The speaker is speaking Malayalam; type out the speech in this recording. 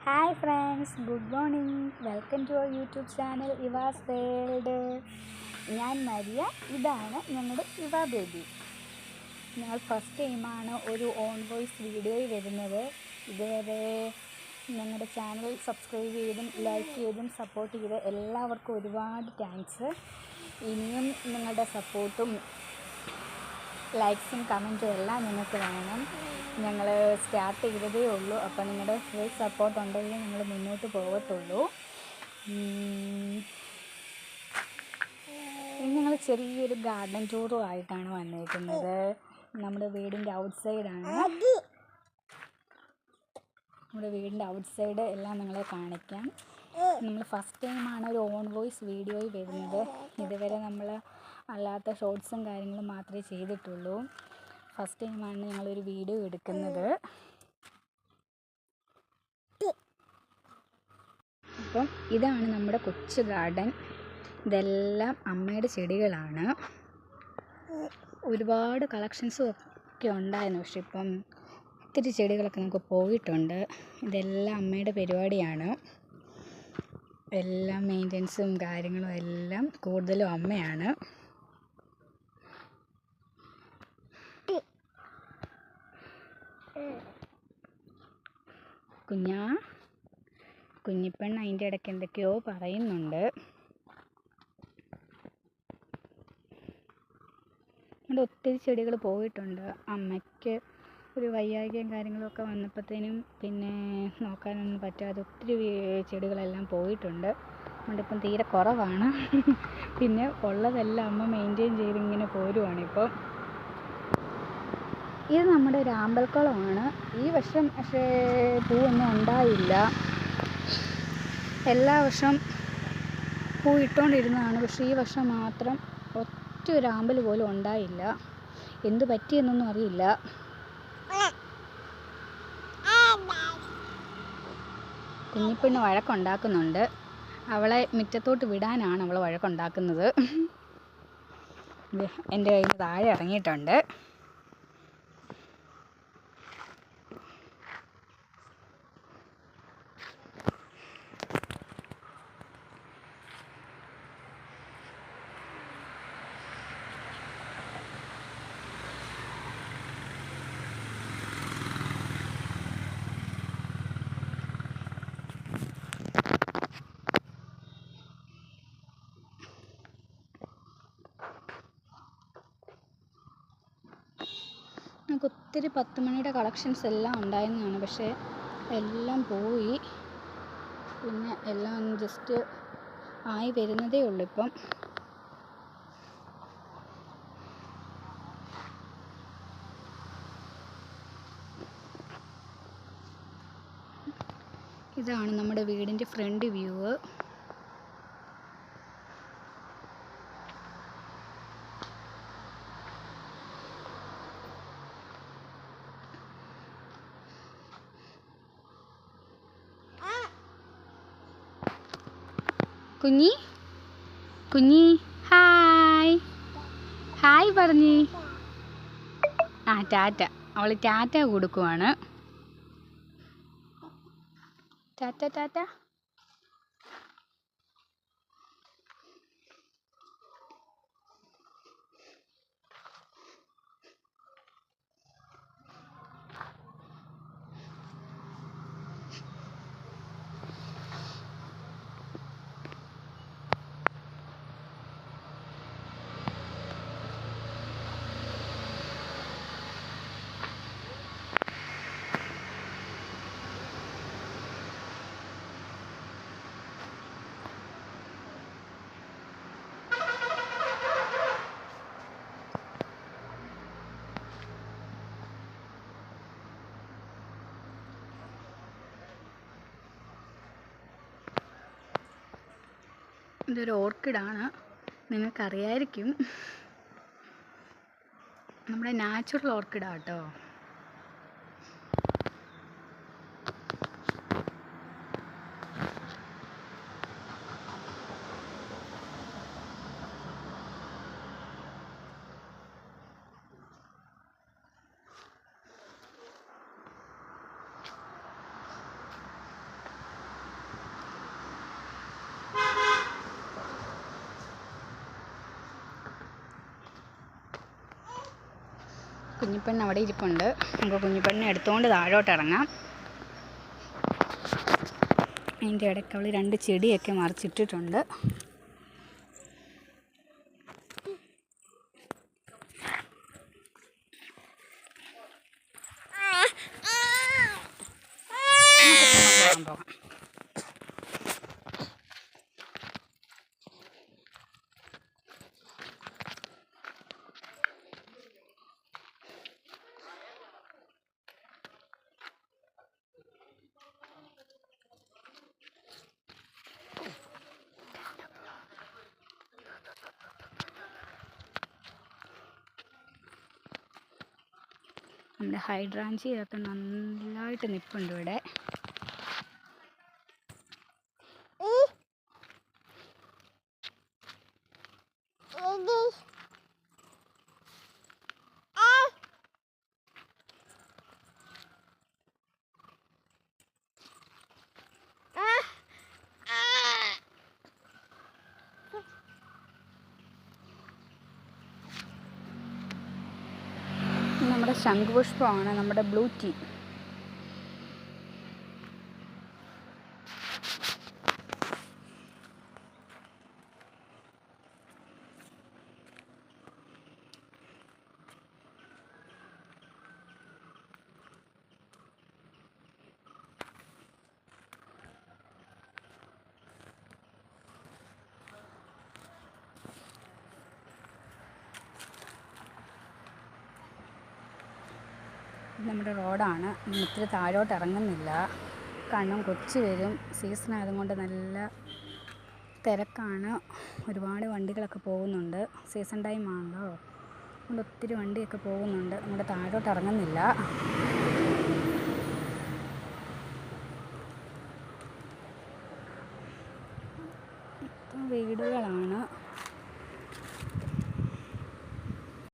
Hi friends, good morning. Welcome to our YouTube channel Eva's world. ഞാൻ മരിയ, ഇതാണ് ഞങ്ങളുടെ ഇവ ബേബി. ഞങ്ങൾ ഫസ്റ്റ് ടൈമാണ് ഒരു ഓൺ വോയിസ് വീഡിയോയിൽ വരുന്നത്. ഇതുവരെ ഞങ്ങളുടെ ചാനൽ സബ്സ്ക്രൈബ് ചെയ്തും ലൈക്ക് ചെയ്തും സപ്പോർട്ട് ചെയ്ത് എല്ലാവർക്കും ഒരുപാട് താങ്ക്സ്. ഇനിയും നിങ്ങളുടെ സപ്പോർട്ടും ലൈക്സും കമൻറ്റും എല്ലാം നിങ്ങൾക്ക് വേണം. ഞങ്ങൾ സ്റ്റാർട്ട് ചെയ്തതേ ഉള്ളൂ. അപ്പോൾ നിങ്ങളുടെ ഫുൾ സപ്പോർട്ട് ഉണ്ടെങ്കിൽ ഞങ്ങൾ മുന്നോട്ട് പോകത്തുള്ളൂ. ഇനി ഞങ്ങൾ ചെറിയൊരു ഗാർഡൻ ടൂറും ആയിട്ടാണ് വന്നിരിക്കുന്നത്. നമ്മുടെ വീടിൻ്റെ ഔട്ട്സൈഡാണ്. നമ്മുടെ വീടിൻ്റെ ഔട്ട്സൈഡ് എല്ലാം നിങ്ങളെ കാണിക്കാം. നമ്മൾ ഫസ്റ്റ് ടൈമാണ് ഒരു ഓൺ വോയിസ് വീഡിയോയിൽ വരുന്നത്. ഇതുവരെ നമ്മൾ അല്ലാത്ത ഷോർട്സും കാര്യങ്ങളും മാത്രമേ ചെയ്തിട്ടുള്ളൂ. ഫസ്റ്റ് ടൈമാണ് ഞങ്ങളൊരു വീഡിയോ എടുക്കുന്നത്. അപ്പം ഇതാണ് നമ്മുടെ കൊച്ചു ഗാർഡൻ. ഇതെല്ലാം അമ്മയുടെ ചെടികളാണ്. ഒരുപാട് കളക്ഷൻസും ഒക്കെ ഉണ്ടായിരുന്നു, പക്ഷെ ഇപ്പം ഒത്തിരി ചെടികളൊക്കെ നമുക്ക് പോയിട്ടുണ്ട്. ഇതെല്ലാം അമ്മയുടെ പരിപാടിയാണ്. എല്ലാം മെയിൻ്റെനൻസും കാര്യങ്ങളും എല്ലാം കൂടുതലും അമ്മയാണ്. കുഞ്ഞിപ്പെണ്ണ് അതിൻ്റെ ഇടയ്ക്ക് എന്തൊക്കെയോ പറയുന്നുണ്ട്. ഇവിടെ ഒത്തിരി ചെടികൾ പോയിട്ടുണ്ട്. അമ്മയ്ക്ക് ഒരു വയ്യായ്കയും കാര്യങ്ങളൊക്കെ വന്നപ്പോഴത്തേനും പിന്നെ നോക്കാനൊന്നും പറ്റാതെ ഒത്തിരി ചെടികളെല്ലാം പോയിട്ടുണ്ട്. അതുകൊണ്ടിപ്പം തീരെ കുറവാണ്. പിന്നെ ഉള്ളതെല്ലാം അമ്മ മെയിൻറ്റെയിൻ ചെയ്തിങ്ങനെ പോരുവാണിപ്പം. ഇത് നമ്മുടെ ഒരു ആമ്പൽക്കുളമാണ്. ഈ വർഷം പക്ഷേ പൂവൊന്നും ഉണ്ടായില്ല. എല്ലാ വർഷം പൂ ഇട്ടുകൊണ്ടിരുന്നതാണ്, പക്ഷേ ഈ വർഷം മാത്രം ഒറ്റ ഒരു ആമ്പൽ പോലും ഉണ്ടായില്ല. എന്ത് പറ്റിയെന്നൊന്നും അറിയില്ല. കുഞ്ഞിപ്പെണ്ണ് വഴക്കുണ്ടാക്കുന്നുണ്ട്. അവളെ മുറ്റത്തോട്ട് വിടാനാണ് അവൾ വഴക്കുണ്ടാക്കുന്നത്. എൻ്റെ കയ്യിൽ നിന്ന് താഴെ ഇറങ്ങിയിട്ടുണ്ട്. നമുക്ക് ഒത്തിരി 10 മണിയുടെ കളക്ഷൻസ് എല്ലാം ഉണ്ടായിരുന്നതാണ്, പക്ഷേ എല്ലാം പോയി. പിന്നെ എല്ലാം ജസ്റ്റ് ആയി വരുന്നതേ ഉള്ളൂ ഇപ്പം. ഇതാണ് നമ്മുടെ വീടിൻ്റെ ഫ്രണ്ട് വ്യൂ. കുഞ്ഞി ഹായ് ഹായ് പറഞ്ഞി. ടാറ്റ. അവൾ ടാറ്റ കൊടുക്കുവാണ്. ടാറ്റ. ഇതൊരു ഓർക്കിഡാണ്, നിങ്ങൾക്കറിയായിരിക്കും. നമ്മുടെ നാച്ചുറൽ ഓർക്കിഡാണ് കേട്ടോ. കുഞ്ഞിപ്പെണ്ണ് അവിടെ ഇരിപ്പുണ്ട്. നമുക്ക് കുഞ്ഞിപ്പെണ്ണിനെ എടുത്തുകൊണ്ട് താഴോട്ട് ഇറങ്ങാം. അതിൻ്റെ ഇടയ്ക്ക് അവൾ 2 ചെടിയൊക്കെ മറിച്ചിട്ടിട്ടുണ്ട്. പോകാം. നമ്മുടെ ഹൈഡ്രാഞ്ചിയൊക്കെ നല്ലതായിട്ട് നിൽപ്പുണ്ട് ഇവിടെ. നമ്മുടെ ശംഖുപുഷ്പമാണ്, നമ്മുടെ ബ്ലൂ ടീ. നമ്മുടെ റോഡാണ്. ഒത്തിരി താഴോട്ട് ഇറങ്ങുന്നില്ല, കാരണം കൊച്ചു വരും. സീസൺ ആയതുകൊണ്ട് നല്ല തിരക്കാണ്. ഒരുപാട് വണ്ടികളൊക്കെ പോകുന്നുണ്ട്. സീസൺ ടൈം ആണല്ലോ, അതുകൊണ്ട് ഒത്തിരി വണ്ടിയൊക്കെ പോകുന്നുണ്ട്. നമ്മുടെ താഴോട്ട് ഇറങ്ങുന്നില്ല. വീടുകളാണ്.